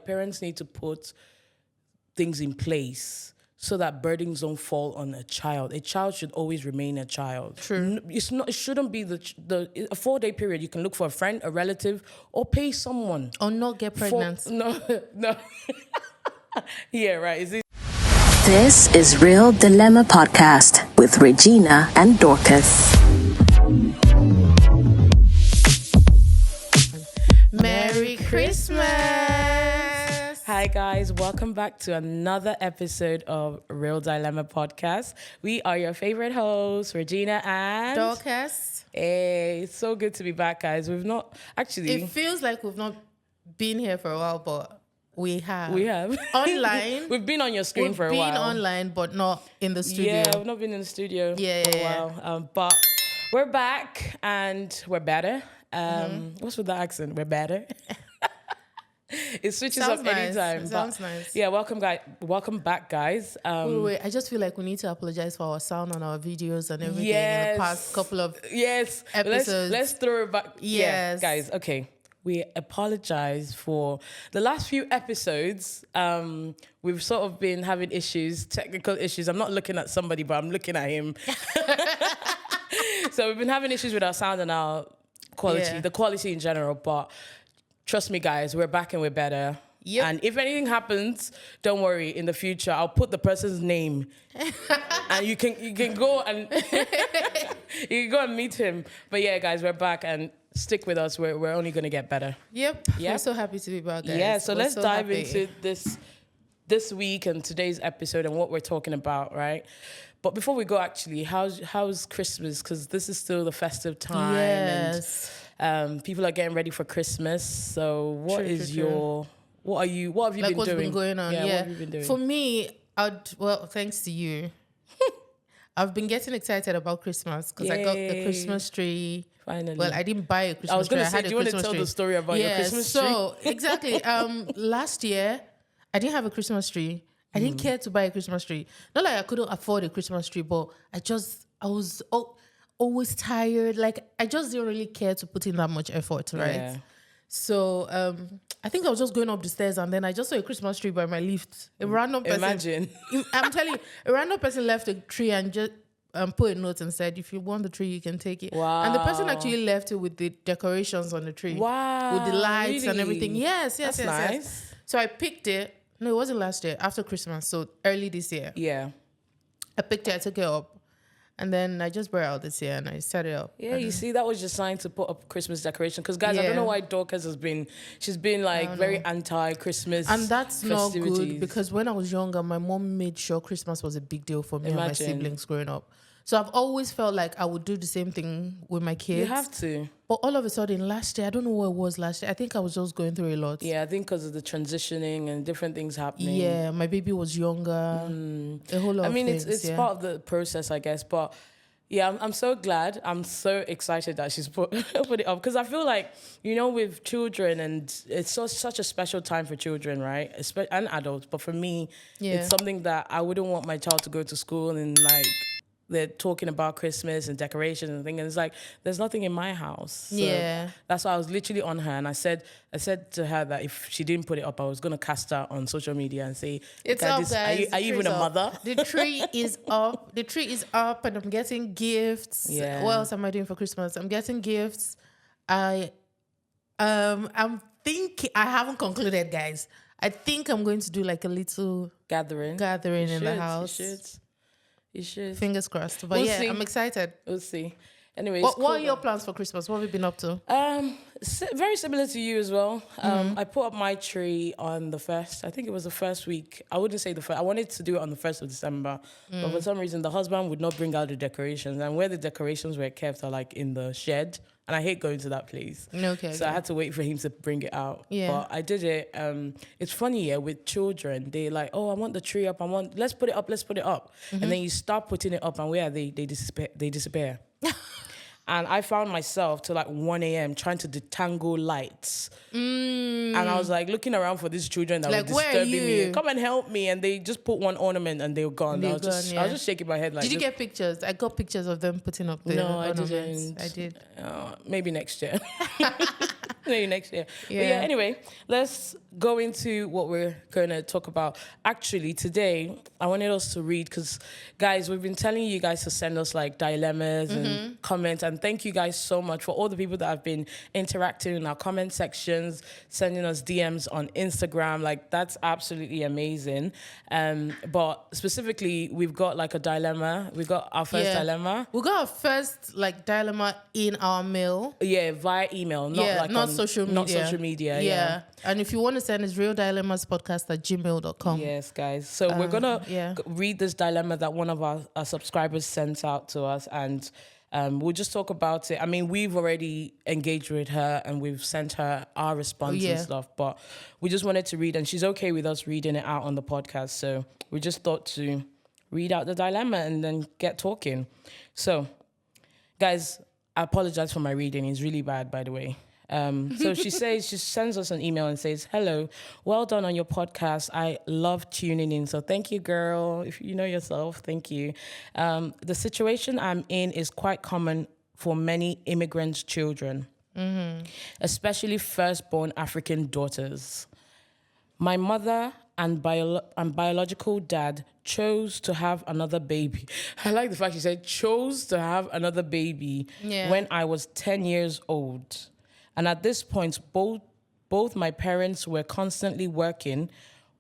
Parents need to put things in place so that burdens don't fall on a child. A child should always remain a child. True. It's not. It shouldn't be a 4-day period. You can look for a friend, a relative, or pay someone. Or not get pregnant. No. Yeah, right. Is it? This is Real Dilemma Podcast with Regina and Dorcas. Merry Christmas! Hi guys, welcome back to another episode of Real Dilemma Podcast. We are your favorite hosts, Regina and Dorcas. Hey, it's so good to be back, guys. We've not actually. It feels like we've not been here for a while, but we have. Online. We've been on your screen for a while. We've been online, but not in the studio. Yeah, we've not been in the studio for a while. But we're back and we're better. What's with the accent? We're better. It switches Sounds up nice. anytime. Sounds nice. Yeah, welcome back, guys. Wait. I just feel like we need to apologize for our sound on our videos and everything in Yes. the past couple of Let's episodes. throw it back. Yes. Yeah, guys. Okay. We apologize for the last few episodes. We've sort of been having technical issues. I'm not looking at somebody, but I'm looking at him. So we've been having issues with our sound and our quality, the quality in general. But trust me, guys, we're back and we're better. Yep. And if anything happens, don't worry. In the future, I'll put the person's name, and you can go and you can go and meet him. But yeah, guys, we're back and stick with us. We're only gonna get better. Yep. We're so happy to be back, guys. Yeah. So We're let's so dive happy. into this week and today's episode and what we're talking about, right? But before we go, actually, how's Christmas? Because this is still the festive time. Yes. And people are getting ready for Christmas. So what have you Like been what's doing? been going on? Yeah. What have you been doing? For me, thanks to you, I've been getting excited about Christmas because I got the Yay. Christmas tree. Finally. Well, I didn't buy a Christmas tree. I was going to say, had do a you want to Christmas tell tree. the story about your Christmas tree? So exactly. Last year, I didn't have a Christmas tree. I didn't care to buy a Christmas tree. Not like I couldn't afford a Christmas tree, but I was always tired. Like I just didn't really care to put in that much effort, right? Yeah. So I think I was just going up the stairs and then I just saw a Christmas tree by my lift. A random person. Imagine. I'm telling you, a random person left a tree and just put a note and said, if you want the tree, you can take it. Wow. And the person actually left it with the decorations on the tree. Wow. With the lights and Really? everything. Yes. That's nice. So I picked it. No, it wasn't last year. After Christmas. So early this year. Yeah. I picked it. I took it up. And then I just brought it out this year and I set it up. Yeah, you see, that was just sign to put up Christmas decoration. Because, guys, I don't Yeah. know why Dorcas she's been like very anti-Christmas And that's not good festivities. because when I was younger, my mom made sure Christmas was a big deal for me and my Imagine. siblings growing up. So I've always felt like I would do the same thing with my kids. You have to. But all of a sudden, last year, I don't know what it was last year. I think I was just going through a lot. Yeah, I think because of the transitioning and different things happening. Yeah, my baby was younger. A whole lot I mean, of things. it's part of the process, I guess. But yeah, I'm so glad. I'm so excited that she's put it up. Because I feel like, with children, and it's such a special time for children, right? And adults. But for me, it's something that I wouldn't want my child to go to school and like they're talking about Christmas and decorations and things. And it's like, there's nothing in my house. So that's why I was literally on her. And I said to her that if she didn't put it up, I was going to cast her on social media and say, it's "Look at up, this. guys. Are you even a mother?" The tree is up. The tree is up and I'm getting gifts. Yeah. What else am I doing for Christmas? I'm getting gifts. I'm thinking, I haven't concluded, guys. I think I'm going to do like a little gathering in the house. You should. Fingers crossed. But We'll yeah, see. I'm excited. We'll see. Anyways, What are your plans for Christmas? What have you been up to? Very similar to you as well. I put up my tree on the 1st. I think it was the first week. I wouldn't say the first. I wanted to do it on the 1st of December. But for some reason, the husband would not bring out the decorations. And where the decorations were kept are like in the shed. And I hate going to that place. Okay. So I had to wait for him to bring it out. Yeah. But I did it. It's funny, yeah, with children. They like, oh, I want the tree up. Let's put it up. And then you start putting it up and where are they? They disappear. And I found myself till like 1 a.m. trying to detangle lights. And I was like looking around for these children that Like, were where are disturbing me. you? Come and help me. And they just put one ornament and they were gone. I was just shaking my head like, Did you get pictures? I got pictures of them putting up the No, I ornaments. didn't. I did. Maybe next year. Maybe next year. Yeah. But yeah, anyway, let's go into what we're going to talk about. Actually, today, I wanted us to read because, guys, we've been telling you guys to send us like dilemmas and comments. And thank you guys so much for all the people that have been interacting in our comment sections, sending us DMs on Instagram. Like, that's absolutely amazing. But specifically, we've got like a dilemma. We got our first dilemma. We got our first like dilemma in our mail. Yeah, via email, not social media. Not social media, yeah. And if you want to send us realdilemmaspodcast@gmail.com. Yes, guys. So we're going to read this dilemma that one of our subscribers sent out to us, and we'll just talk about it. I mean, we've already engaged with her and we've sent her our response and stuff, but we just wanted to read, and she's okay with us reading it out on the podcast. So we just thought to read out the dilemma and then get talking. So, guys, I apologize for my reading. It's really bad, by the way. So she sends us an email and says, "Hello, well done on your podcast. I love tuning in. So thank you, girl. If you know yourself, thank you. The situation I'm in is quite common for many immigrant children, especially firstborn African daughters. My mother and biological dad chose to have another baby." I like the fact she said chose to have another baby when I was 10 years old. And at this point, both my parents were constantly working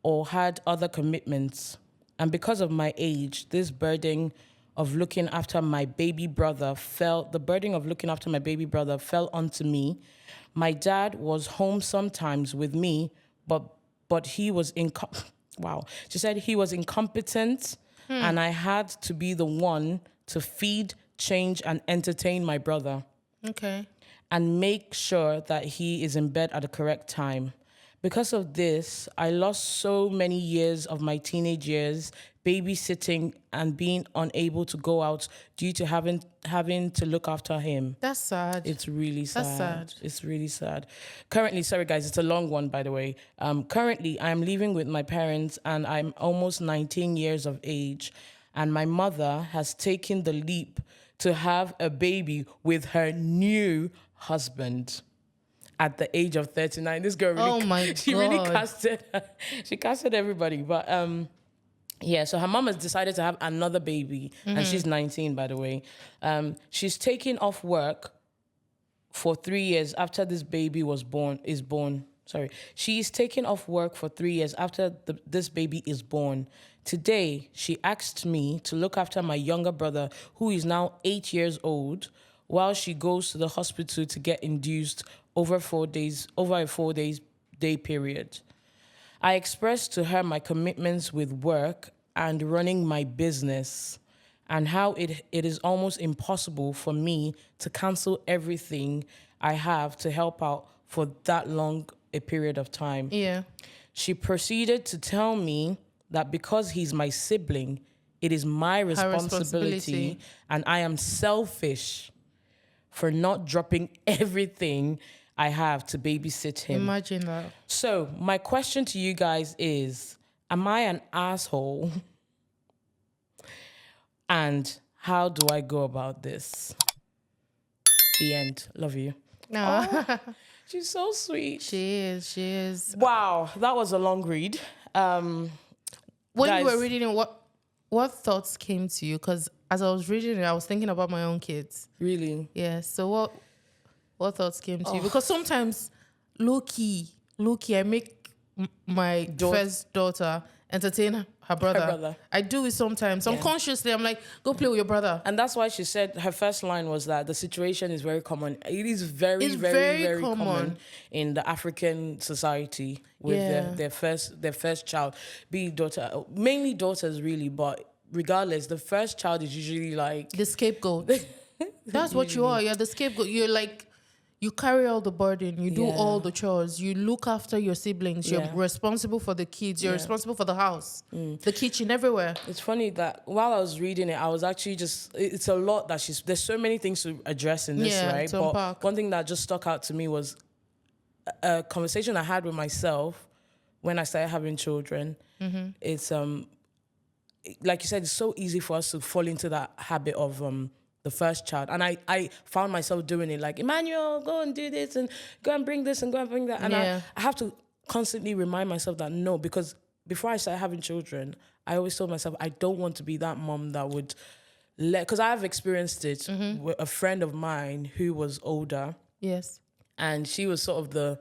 or had other commitments. And because of my age, this burden of looking after my baby brother fell onto me. My dad was home sometimes with me, but he was She said he was incompetent, and I had to be the one to feed, change, and entertain my brother. Okay. And make sure that he is in bed at the correct time. Because of this, I lost so many years of my teenage years babysitting and being unable to go out due to having to look after him. That's sad. It's really sad. That's sad. It's really sad. Currently, sorry guys, it's a long one, by the way. Currently, I'm living with my parents and I'm almost 19 years of age. And my mother has taken the leap to have a baby with her new husband at the age of 39. This girl really, really casted everybody. But so her mom has decided to have another baby, and she's 19, by the way. She's taken off work for 3 years after this baby is born. She's taken off work for 3 years after this baby is born. Today, she asked me to look after my younger brother, who is now 8 years old, while she goes to the hospital to get induced over a 4 day period. I expressed to her my commitments with work and running my business, and how it is almost impossible for me to cancel everything I have to help out for that long a period of time. Yeah. She proceeded to tell me that because he's my sibling, it is my responsibility, and I am selfish for not dropping everything I have to babysit him. Imagine that. So my question to you guys is, am I an asshole? And how do I go about this? The end. Love you. No. Oh, she's so sweet. She is. Wow, that was a long read. When guys, you were reading it, what thoughts came to you? Because as I was reading it, I was thinking about my own kids. Really? Yeah. So what thoughts came to you? Because sometimes, low key, I make my first daughter entertain her brother. I do it sometimes. Unconsciously, I'm like, go play with your brother. And that's why she said her first line was that the situation is very common. It is very, very common in the African society with their first child, be daughter, mainly daughters really, but regardless, the first child is usually like the scapegoat. That's what you are. You're the scapegoat. You're like, you carry all the burden. You do all the chores. You look after your siblings. You're responsible for the kids. You're responsible for the house, the kitchen, everywhere. It's funny that while I was reading it, I was actually it's a lot that there's so many things to address in this, right? But unpack. One thing that just stuck out to me was a conversation I had with myself when I started having children. It's, like you said, it's so easy for us to fall into that habit of the first child. And I found myself doing it, like, Emmanuel, go and do this and go and bring this and go and bring that. And I have to constantly remind myself that no, because before I started having children, I always told myself I don't want to be that mom that would because I have experienced it with a friend of mine who was older. Yes. And she was sort of the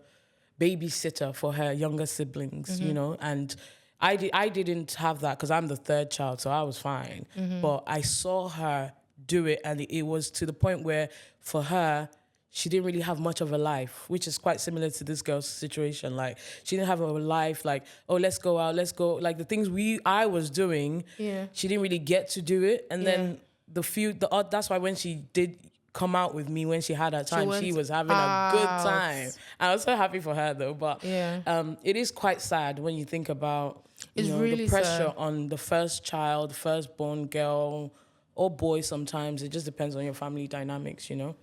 babysitter for her younger siblings, you know, and I didn't have that because I'm the third child, so I was fine. But I saw her do it, and it was to the point where for her, she didn't really have much of a life, which is quite similar to this girl's situation. Like, she didn't have a life like, oh, let's go out, let's go. Like, the things I was doing, she didn't really get to do it. And then that's why when she did come out with me, when she had her time, she was having a good time. I was so happy for her, though. But it is quite sad when you think about really the pressure sad on the first child, firstborn girl or boy sometimes. It just depends on your family dynamics, you know.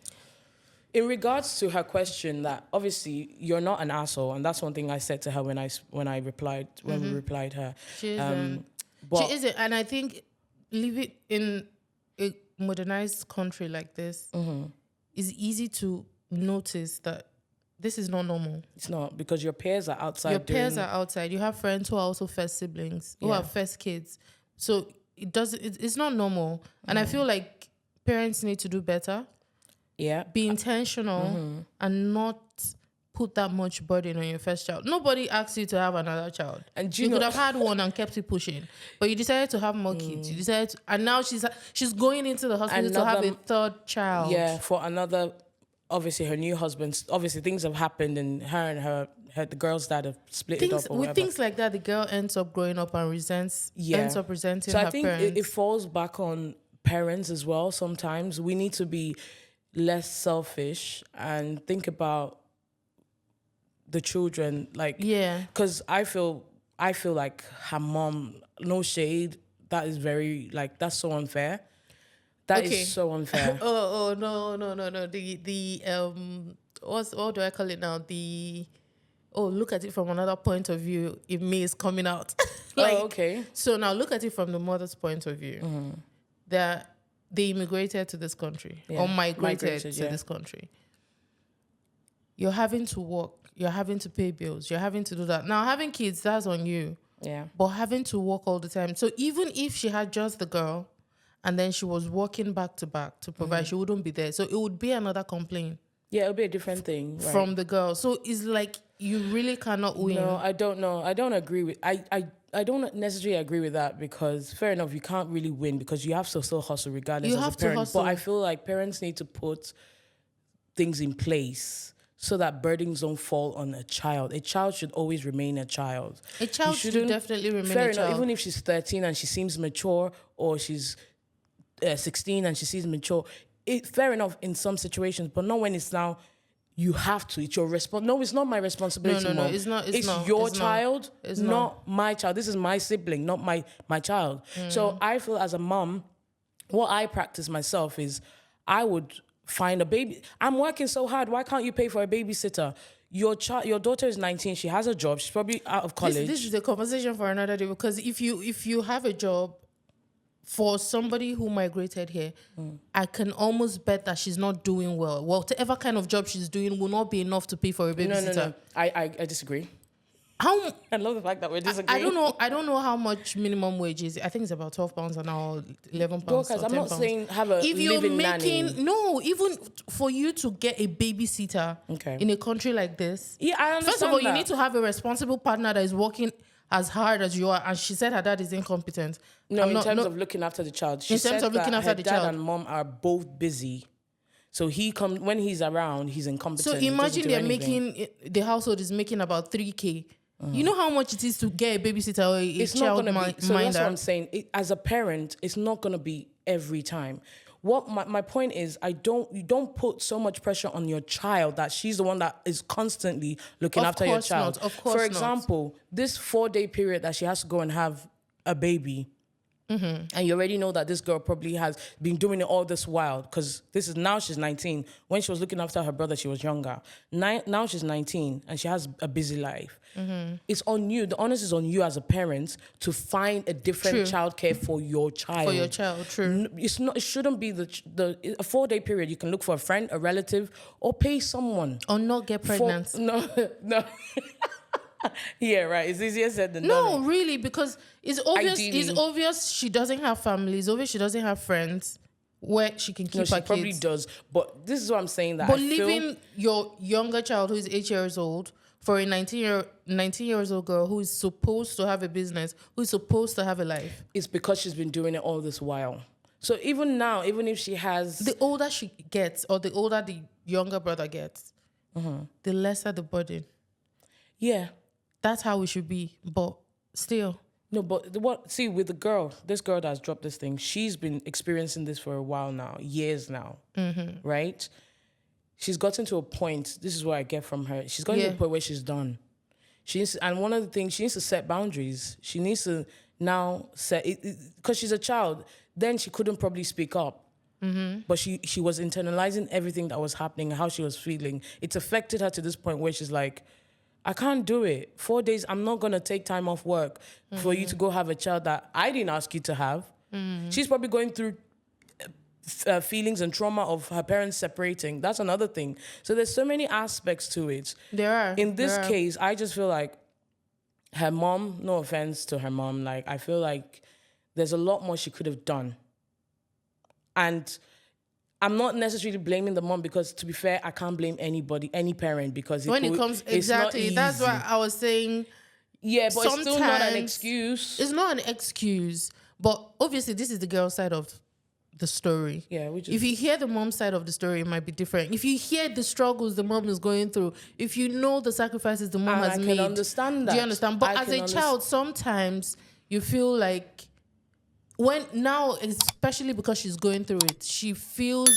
In regards to her question, that obviously you're not an asshole, and that's one thing I said to her when we replied her. She isn't. She isn't, and I think living in a modernized country like this is easy to notice that this is not normal. It's not, because your peers are outside. Your peers are outside. You have friends who are also first siblings, who are first kids. So it's not normal, and I feel like parents need to do better. Yeah. Be intentional and not put that much burden on your first child. Nobody asked you to have another child. And you could have had one and kept it pushing. But you decided to have more kids. You decided and now she's going into the hospital to have a third child. Yeah, for another, obviously her new husband, obviously things have happened, and her the girl's dad have split it up or whatever. With things like that, the girl ends up growing up and ends up resenting her parents. So I think it falls back on parents as well. Sometimes we need to be less selfish and think about the children, like, because I feel like her mom, no shade, that is very, like, that's so unfair. That is so unfair. No. The what do I call it now? Look at it from another point of view. If me is coming out. So now look at it from the mother's point of view. They immigrated to this country or migrated to this country. You're having to work. You're having to pay bills. You're having to do that. Now, having kids, that's on you. Yeah. But having to work all the time. So even if she had just the girl and then she was working back to back to provide, she wouldn't be there. So it would be another complaint. Yeah, it would be a different thing. Right? From the girl. So it's like you really cannot win. No, I don't know. I don't agree with... I don't necessarily agree with that, because fair enough, you can't really win because you have to still hustle regardless as a parent. But I feel like parents need to put things in place so that burdens don't fall on a child. A child should always remain a child. A child should definitely remain a child. Fair enough, even if she's 13 and she seems mature, or she's 16 and she seems mature. Fair enough in some situations, but not when it's now... You have to. It's your No, it's not my responsibility. No. It's not. It's your child, not my child. This is my sibling, not my child. So I feel as a mom, what I practice myself is I would find a baby. I'm working so hard. Why can't you pay for a babysitter? Your daughter is 19. She has a job. She's probably out of college. This is a conversation for another day, because if you have a job, for somebody who migrated here, I can almost bet that she's not doing well. Whatever kind of job she's doing will not be enough to pay for a babysitter. No. I disagree. I love the fact that we're disagreeing. I don't know how much minimum wage is. I think it's about £12 an hour, £11 Dorcas, or £10. I'm not saying have a living nanny. No, even for you to get a babysitter in a country like this. Yeah, I understand. First of all, you need to have a responsible partner that is working as hard as you are, and she said her dad is incompetent. No, in terms of looking after the child. She said that her dad and mom are both busy. So when he's around, he's incompetent. So imagine the household is making about 3K. You know how much it is to get a babysitter or a child minder? So that's what I'm saying. As a parent, it's not going to be every time. What my point is, you don't put so much pressure on your child that she's the one that is constantly looking after your child. Of course For example, this 4-day period that she has to go and have a baby, And you already know that this girl probably has been doing it all this while, because now she's 19. When she was looking after her brother, she was younger. Now she's 19 and she has a busy life. It's on you. The onus is on you as a parent to find a different childcare for your child. For your child, true. It's not. It shouldn't be a 4-day period. You can look for a friend, a relative, or pay someone. Or not get pregnant. No. Yeah, right. It's easier said than done. No, really, because it's obvious. Ideally. It's obvious she doesn't have family. It's obvious she doesn't have friends where she can keep her she kids. probably does. But this is what I'm saying. That But I feel, leaving your younger child who is 8 years old for a 19 years old girl who is supposed to have a business, who is supposed to have a life. it's because she's been doing it all this while. So even now, even if she has... The older she gets, or the older the younger brother gets, the lesser the burden. Yeah. That's how it should be. But still. No, but with the girl, this girl that's dropped this thing, she's been experiencing this for a while now, years now, right? She's gotten to a point, this is what I get from her, she's gotten to a point where she's done. And one of the things, she needs to set boundaries. She needs to now set, because she's a child, then she couldn't probably speak up. But she was internalizing everything that was happening, how she was feeling. It's affected her to this point where she's like, I can't do it. 4 days, I'm not going to take time off work for you to go have a child that I didn't ask you to have. She's probably going through feelings and trauma of her parents separating. That's another thing. So there's so many aspects to it. There are. In this case, I just feel like her mom, no offense to her mom, like I feel like there's a lot more she could have done. And I'm not necessarily blaming the mom because, to be fair, I can't blame anybody, any parent, because Exactly, that's why I was saying. Yeah, but it's still not an excuse. It's not an excuse, but obviously this is the girl's side of the story. Yeah, if you hear the mom's side of the story, it might be different. If you hear the struggles the mom is going through, if you know the sacrifices the mom has made, I can understand that. Do you understand? But as a child, sometimes you feel like, now, especially because she's going through it, she feels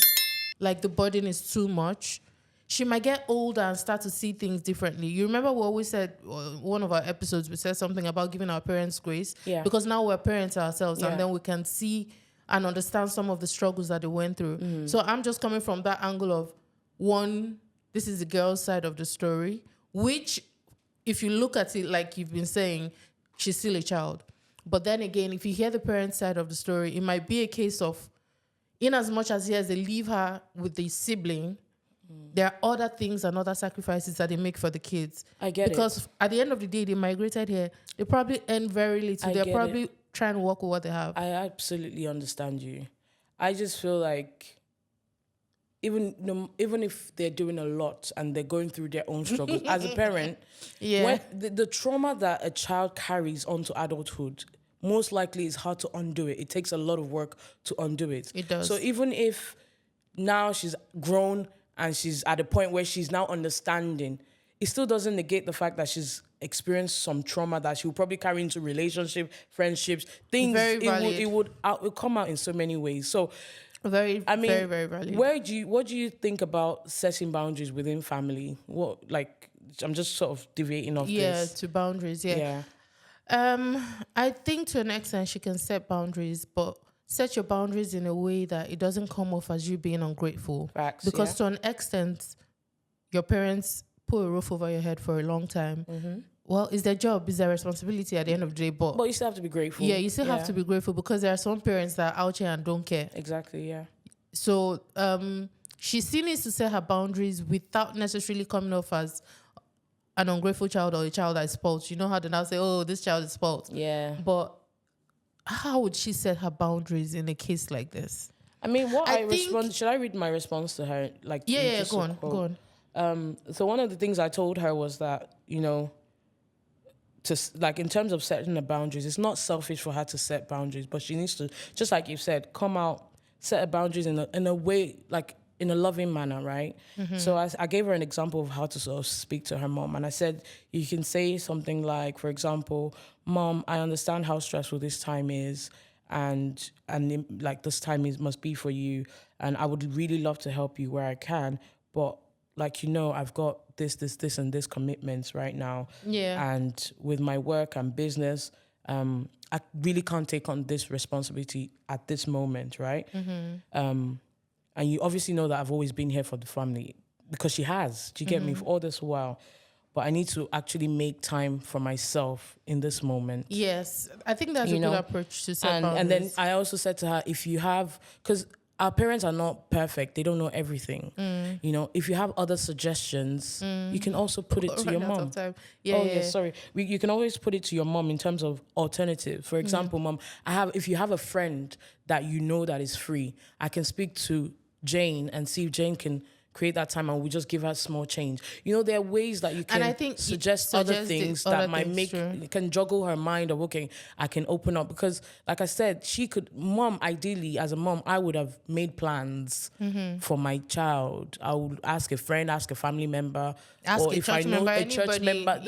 like the burden is too much. She might get older and start to see things differently. You remember what we said, one of our episodes, we said something about giving our parents grace. Yeah. Because now we're parents ourselves, and then we can see and understand some of the struggles that they went through. So I'm just coming from that angle of, one, this is the girl's side of the story, which, if you look at it like you've been saying, she's still a child. But then again, if you hear the parent side of the story, it might be a case of, in as much as yes, they leave her with the sibling, there are other things and other sacrifices that they make for the kids. I get because at the end of the day, they migrated here. They probably earn very little. They're probably trying to work with what they have. I absolutely understand you. I just feel like even if they're doing a lot and they're going through their own struggles, as a parent, when the trauma that a child carries onto adulthood, most likely is hard to undo it. It takes a lot of work to undo it. It does. So even if now she's grown and she's at a point where she's now understanding, it still doesn't negate the fact that she's experienced some trauma that she will probably carry into relationship, friendships, things. It would come out in so many ways. So very valid. What do you think about setting boundaries within family? I'm just sort of deviating off this. Yeah, to boundaries, yeah. I think to an extent she can set boundaries, but set your boundaries in a way that it doesn't come off as you being ungrateful. Facts, because to an extent, your parents put a roof over your head for a long time. Well, it's their job, it's their responsibility at the end of the day. But you still have to be grateful. Yeah, you still have to be grateful, because there are some parents that are out here and don't care. Exactly, yeah. So she still needs to set her boundaries without necessarily coming off as an ungrateful child or a child that is spoiled. You know how they now say, oh, this child is spoiled. Yeah. But how would she set her boundaries in a case like this? I mean, should I read my response to her? Go on. So one of the things I told her was that, in terms of setting the boundaries, it's not selfish for her to set boundaries, but she needs to, just like you said, come out, set her boundaries in a way, like in a loving manner, right? So I gave her an example of how to sort of speak to her mom. And I said, you can say something like, for example, Mom, I understand how stressful this time is, and like this time must be for you. And I would really love to help you where I can. But I've got this, and this commitments right now. Yeah. And with my work and business, I really can't take on this responsibility at this moment, right? And you obviously know that I've always been here for the family because she has. Do you get me? For all this while. But I need to actually make time for myself in this moment. Yes, I think that's a good approach to set boundaries. And then I also said to her, if you have, because our parents are not perfect. They don't know everything. You know, if you have other suggestions, you can also put it to your mom. Sorry. You can always put it to your mom in terms of alternatives. For example, mom, if you have a friend that you know that is free, I can speak to Jane and see if Jane can create that time and we just give her small change. You know, there are ways that you can suggest other things that might can juggle her mind of, okay, I can open up. Because like I said, mom, ideally, as a mom, I would have made plans for my child. I would ask a friend, ask a family member, or if I know a church member.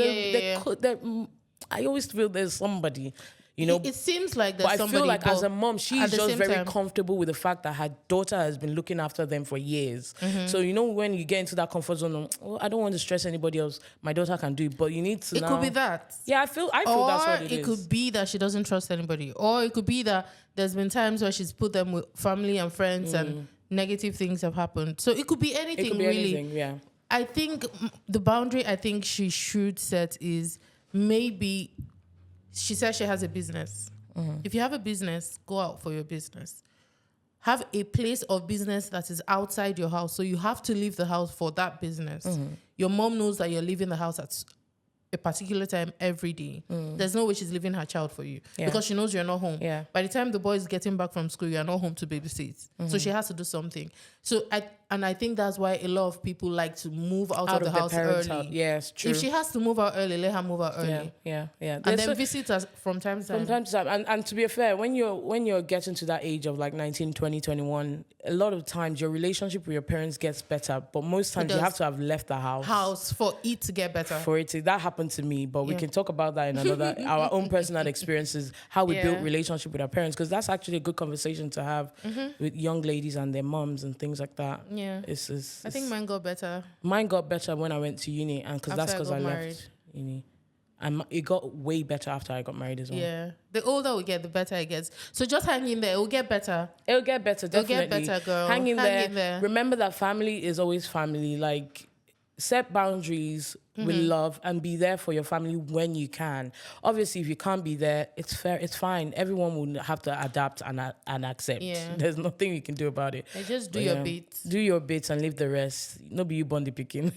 I always feel there's somebody. You know, it seems like there's somebody. But I feel like as a mom, she's just very comfortable with the fact that her daughter has been looking after them for years. So, you know, when you get into that comfort zone, I don't want to stress anybody else. My daughter can do it, but you need to It could be that. Yeah, I feel that's what it is. Or it could be that she doesn't trust anybody. Or it could be that there's been times where she's put them with family and friends and negative things have happened. So it could be anything, it could be really. Anything, yeah. I think the boundary I think she should set is maybe... She says she has a business. If you have a business, go out for your business. Have a place of business that is outside your house. So you have to leave the house for that business. Your mom knows that you're leaving the house at a particular time every day. There's no way she's leaving her child for you because she knows you're not home. By the time the boy is getting back from school, you're not home to babysit. So she has to do something. So I think that's why a lot of people like to move out of the house early. Yes, true. If she has to move out early, let her move out early. Yeah. And then visit us from time to time. From time to time. And to be fair, when you're getting to that age of like 19, 20, 21, a lot of times your relationship with your parents gets better. But most times you have to have left the house for it to get better. That happened to me, but we can talk about that in another our own personal experiences, how we built relationship with our parents, because that's actually a good conversation to have with young ladies and their moms and things like that. Yeah. I think mine got better. Mine got better when I went to uni, and that's because I left uni. And it got way better after I got married as well. Yeah. The older we get, the better it gets. So just hang in there. It will get better. It'll get better, definitely. It'll get better, girl. Hang in there. Remember that family is always family. Like, set boundaries with love and be there for your family when you can. Obviously, if you can't be there, it's fair. It's fine. Everyone will have to adapt and accept. Yeah. There's nothing you can do about it. Just do your bit. Do your bits and leave the rest. No be you Bondi picking.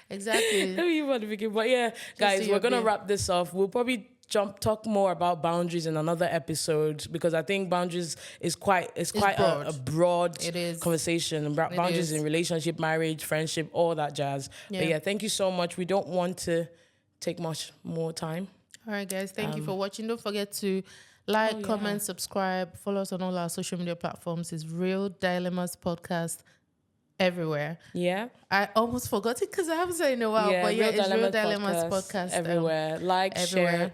Exactly. No be you Bondi picking. But yeah, guys, we're going to wrap this off. We'll probably talk more about boundaries in another episode, because I think boundaries is quite broad. a broad conversation. Boundaries in relationship, marriage, friendship, all that jazz. Yeah. But yeah, thank you so much. We don't want to take much more time. All right, guys. Thank you for watching. Don't forget to comment, subscribe, follow us on all our social media platforms. It's Real Dilemmas Podcast everywhere. Yeah. I almost forgot it because I haven't said it in a while. But yeah, it's Real Dilemmas Podcast everywhere. Share.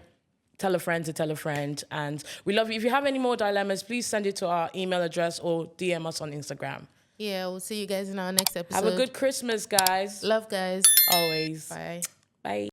Tell a friend to tell a friend. And we love you. If you have any more dilemmas, please send it to our email address or DM us on Instagram. Yeah, we'll see you guys in our next episode. Have a good Christmas, guys. Love, guys. Always. Bye. Bye.